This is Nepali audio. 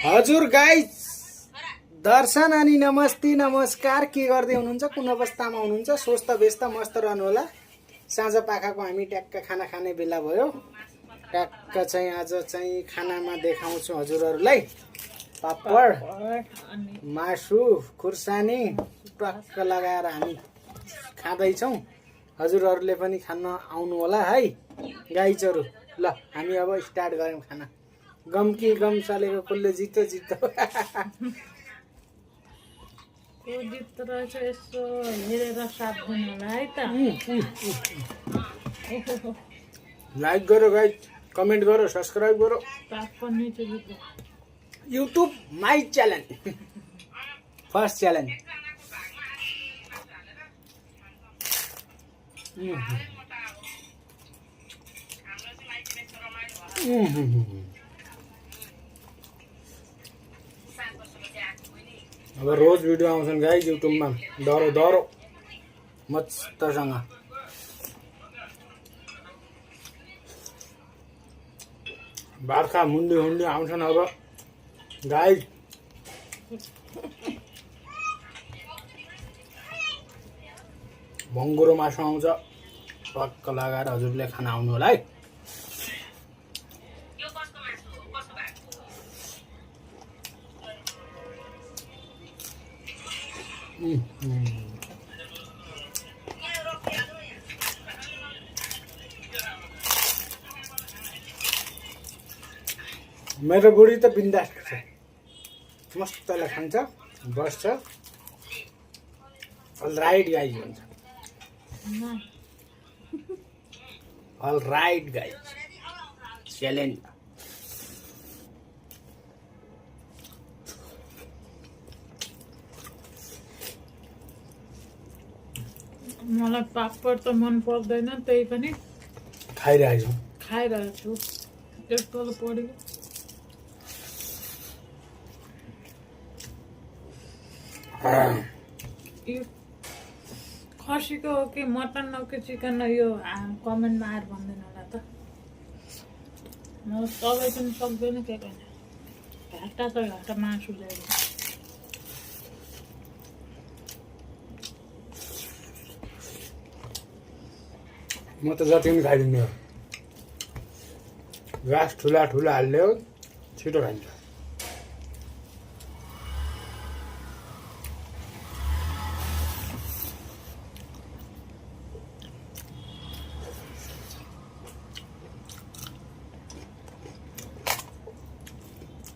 हजुर गाइस, दर्शन अनि नमस्ते नमस्कार। के गर्दै हुनुहुन्छ? कुन अवस्थामा हुनुहुन्छ? स्वस्थ व्यस्त मस्त रहनु होला। साँझ पाखाको हामी ट्याक्क खाना खाने बेला भयो। ट्याक्क चाहिँ आज चाहिँ खानामा देखाउँछु हजुरहरूलाई पापड, मासु, खुर्सानी टक्क लगाएर हामी खाँदैछौँ। हजुरहरूले पनि खान आउनु होला है गाइजहरू। ल हामी अब स्टार्ट गरौँ खाना। गम कि गम चलेको कसले जित्यो जित्यो। लाइक करो गाइज, कमेन्ट करो, सब्सक्राइब करो। YouTube my challenge, first challenge. अब रोज भिडियो आउँछन् गाइज युट्युबमा, डरो डरो मस्तसँग। बार्खा मुन्डी हुन्डी आउँछन् अब गाइज। भङ्गुरो मासु आउँछ, टक्क लगाएर हजुरले खाना आउनु होला है। मेरो बुढी त बिन्दास छ, मस्तले खान्छ, बस्छ। अल राइट गाइज भन्छ, अल राइट गाइज च्यालेन्ज। मलाई पापड त मन पर्दैन, त्यही पनि खाइरहेको छु। यस्तो पऱ्यो। यो खसीको हो कि मटन हो कि चिकन हो, यो कमेन्टमा आएर भन्दैन होला त। म सबै पनि सक्दैन, के गर्ने। घाटा त घाटा मासु ल्याएर। म त जति पनि खाइदिने हो। घाँस ठुला ठुला हाल्यो छिटो खान्छ।